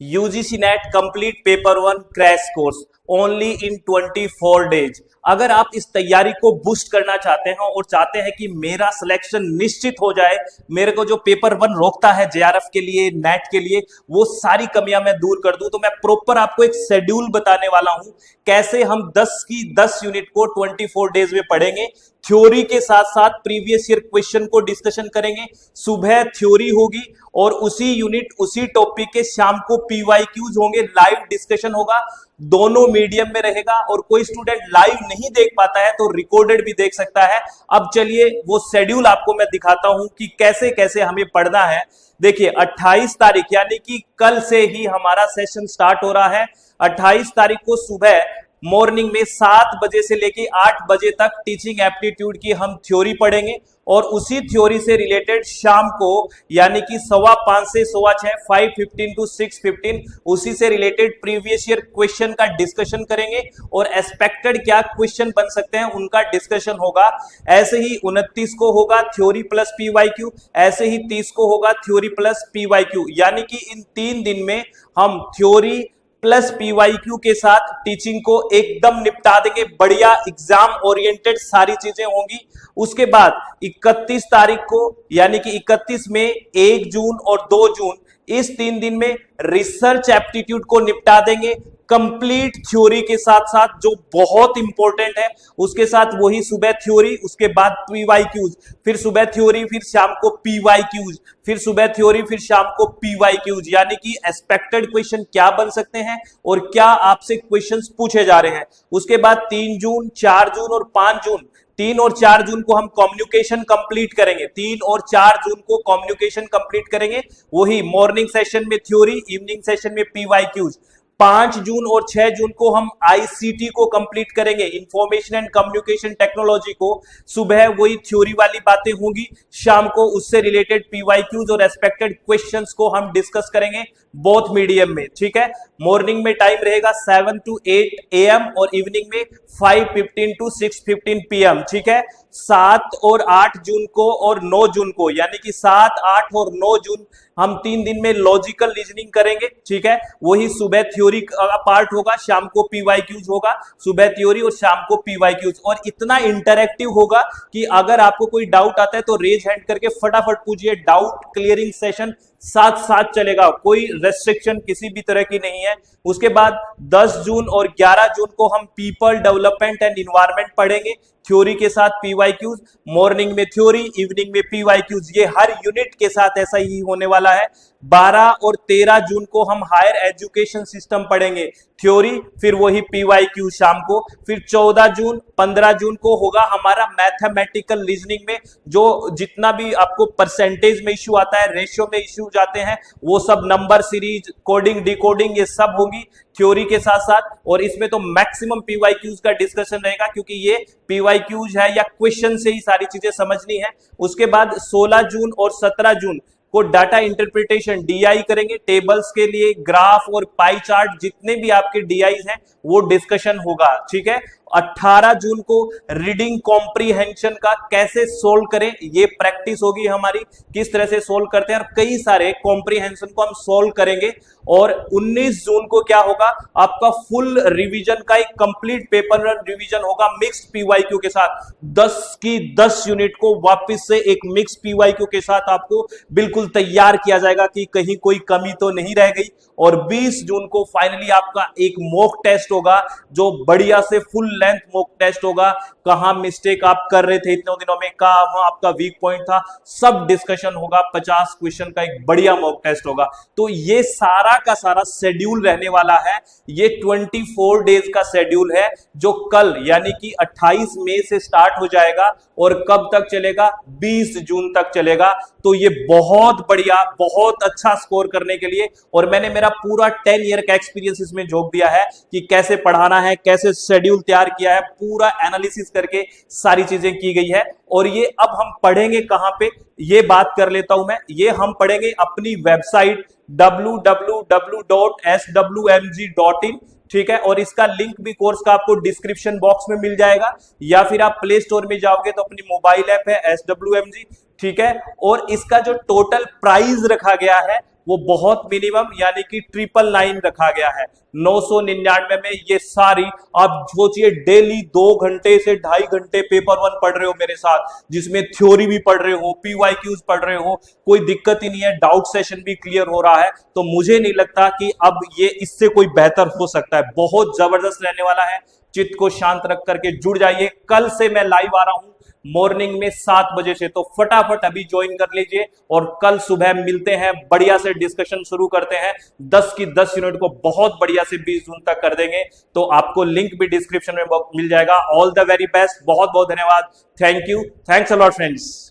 UGC net complete paper 1 crash course only in 24 days. अगर आप इस तैयारी को बूस्ट करना चाहते हैं और चाहते हैं कि मेरा सिलेक्शन निश्चित हो जाए, मेरे को जो पेपर 1 रोकता है जेआरएफ के लिए, नेट के लिए, वो सारी कमियां मैं दूर कर दूं, तो मैं प्रॉपर आपको एक शेड्यूल बताने वाला हूं कैसे हम 10 की 10 यूनिट को 24 डेज में पढ़ेंगे। थ्योरी के साथ साथ प्रीवियस ईयर क्वेश्चन को डिस्कशन करेंगे। सुबह थ्योरी होगी और उसी यूनिट उसी टॉपिक के शाम को पीवाईक्यूज होंगे, लाइव डिस्कशन होगा, दोनों मीडियम में रहेगा। और कोई स्टूडेंट लाइव नहीं देख पाता है तो रिकॉर्डेड भी देख सकता है। अब चलिए वो शेड्यूल आपको मैं दिखाता हूं कि कैसे कैसे हमें पढ़ना है। देखिए 28 तारीख यानी कि कल से ही हमारा सेशन स्टार्ट हो रहा है। 28 तारीख को सुबह मॉर्निंग में 7 बजे से लेके 8 बजे तक टीचिंग एप्टीट्यूड की हम थ्योरी पढ़ेंगे और उसी थ्योरी से रिलेटेड शाम को यानी कि 5:15 से 6:15 5:15 to 6:15 उसी से रिलेटेड प्रीवियस ईयर क्वेश्चन का डिस्कशन करेंगे और एक्सपेक्टेड क्या क्वेश्चन बन सकते हैं उनका डिस्कशन होगा। ऐसे ही 29 को होगा थ्योरी प्लस पीवाईक्यू, ऐसे ही 30 को होगा थ्योरी प्लस पीवाईक्यू, यानी कि इन 3 दिन में हम थ्योरी प्लस पीवाईक्यू के साथ टीचिंग को एकदम निपटा देंगे। बढ़िया एग्जाम ओरिएंटेड सारी चीजें होंगी। उसके बाद 31 तारीख को यानी कि 31 में 1 जून और 2 जून इस 3 दिन में रिसर्च एप्टीट्यूड को निपटा देंगे कंप्लीट थ्योरी के साथ साथ, जो बहुत इंपॉर्टेंट है। उसके साथ वही सुबह थ्योरी, उसके बाद पीवाईक्यूज, फिर सुबह थ्योरी, फिर शाम को पीवाईक्यूज, फिर सुबह थ्योरी, फिर शाम को पीवाईक्यूज, यानी कि एक्सपेक्टेड क्वेश्चन क्या बन सकते हैं और क्या आपसे क्वेश्चंस पूछे जा रहे हैं। उसके बाद 3 जून, 4 जून और 5 जून 3 और 4 जून को हम कम्युनिकेशन कंप्लीट करेंगे। 3 और 4 जून को कम्युनिकेशन कंप्लीट करेंगे, वही मॉर्निंग सेशन में थ्योरी, इवनिंग सेशन में पीवाईक्यूज। 5 जून और 6 जून को हम आईसीटी को कंप्लीट करेंगे, इंफॉर्मेशन एंड कम्युनिकेशन टेक्नोलॉजी को। सुबह वही थ्योरी वाली बातें होंगी, शाम को उससे रिलेटेड पीवाईक्यूज और एक्सपेक्टेड क्वेश्चंस को हम डिस्कस करेंगे बोथ मीडियम में। ठीक है, मॉर्निंग में टाइम रहेगा 7 to 8 AM और इवनिंग में 5:15 to 6:15 PM। ठीक है, 7 और 8 जून को और 9 जून को यानी कि 7, 8 और 9 जून हम 3 दिन में लॉजिकल रीजनिंग करेंगे। ठीक है, वही सुबह थ्योरी का पार्ट होगा, शाम को पीवाईक्यूज होगा, सुबह थ्योरी और शाम को पीवाईक्यूज। और इतना इंटरैक्टिव होगा कि अगर आपको कोई डाउट आता है तो रेज हैंड करके फटाफट पूछिए। डाउट क्लियरिंग सेशन साथ साथ चलेगा, कोई रेस्ट्रिक्शन किसी भी तरह की नहीं है। उसके बाद 10 जून और 11 जून को हम पीपल डेवलपमेंट एंड इन्वायरमेंट पढ़ेंगे थ्योरी के साथ पीवाईक्यूज, मॉर्निंग में थ्योरी, इवनिंग में पीवाईक्यूज। ये हर यूनिट के साथ ऐसा ही होने वाला है। 12 और 13 जून को हम हायर एजुकेशन सिस्टम पढ़ेंगे थ्योरी, फिर वही पीवाईक्यू शाम को। फिर 14 जून 15 जून को होगा हमारा मैथमेटिकल रीजनिंग में जो जितना भी आपको परसेंटेज में इश्यू आता है, रेशियो में इश्यू जाते हैं, वो सब नंबर सीरीज, कोडिंग, डिकोडिंग, ये सब होगी थ्योरी के साथ साथ। और इसमें तो मैक्सिमम पीवाईक्यूज का डिस्कशन रहेगा क्योंकि ये पीवाईक्यूज है या क्वेश्चन से ही सारी चीजें समझनी है। उसके बाद 16 जून और 17 जून को डाटा इंटरप्रिटेशन डीआई करेंगे, टेबल्स के लिए ग्राफ और पाई चार्ट जितने भी आपके डीआई हैं वो डिस्कशन होगा। ठीक है, 18 जून को रीडिंग कॉम्प्रीहेंशन का कैसे सोल्व करें ये प्रैक्टिस होगी हमारी, किस तरह से सोल्व करते हैं और कई सारे कॉम्प्रीहेंशन को हम सोल्व करेंगे। और 19 जून को क्या होगा, आपका फुल रिवीजन का एक कंप्लीट पेपर रिवीजन होगा मिक्स्ड पीवाईक्यू के साथ। 10 की 10 यूनिट को वापस से एक मिक्स पीवाईक्यू के साथ आपको बिल्कुल तैयार किया जाएगा कि कहीं कोई कमी तो नहीं रह गई। और 20 जून को फाइनली आपका एक मॉक टेस्ट होगा जो बढ़िया से फुल लेंथ मॉक टेस्ट होगा। कहां मिस्टेक आप कर रहे थे इतने दिनों में, कहां आपका वीक पॉइंट था, सब डिस्कशन होगा। 50 क्वेश्चन का एक बढ़िया मॉक टेस्ट होगा। तो ये सारा का सारा शेड्यूल रहने वाला है। ये 24 डेज का शेड्यूल है जो कल यानी कि 28 मई से स्टार्ट हो जाएगा और कब तक चलेगा, 20 जून तक चलेगा। तो ये बहुत बढ़िया, बहुत अच्छा स्कोर करने के लिए, और मैंने मेरा पूरा 10 ईयर का एक्सपीरियंस इसमें झोंक दिया है कि कैसे पढ़ाना है, कैसे शेड्यूल तैयार किया है, पूरा एनालिसिस करके सारी चीजें की गई है। और ये अब हम पढ़ेंगे कहां पे, ये बात कर लेता हूं मैं। ये हम पढ़ेंगे अपनी वेबसाइट www.swmg.in। ठीक है, और इसका लिंक भी कोर्स का आपको डिस्क्रिप्शन बॉक्स में मिल जाएगा, या फिर आप प्ले स्टोर में जाओगे तो अपनी मोबाइल ऐप है SWMG। ठीक है, और इसका जो टोटल प्राइस रखा गया है वो बहुत मिनिमम यानी कि 999 रखा गया है। 999 में ये सारी, आप सोचिए डेली 2 घंटे से 2.5 घंटे पेपर वन पढ़ रहे हो मेरे साथ, जिसमें थ्योरी भी पढ़ रहे हो, पीवाईक्यूज पढ़ रहे हो, कोई दिक्कत ही नहीं है, डाउट सेशन भी क्लियर हो रहा है। तो मुझे नहीं लगता कि अब ये इससे कोई बेहतर हो सकता है। बहुत जबरदस्त रहने वाला है। चित्त को शांत रख करके जुड़ जाइए। कल से मैं लाइव आ रहा हूं मॉर्निंग में 7 बजे से, तो फटाफट अभी ज्वाइन कर लीजिए और कल सुबह मिलते हैं, बढ़िया से डिस्कशन शुरू करते हैं। 10 की 10 यूनिट को बहुत बढ़िया से 20 जून तक कर देंगे। तो आपको लिंक भी डिस्क्रिप्शन में मिल जाएगा। ऑल द वेरी बेस्ट, बहुत बहुत धन्यवाद। Thank you, thanks a lot friends.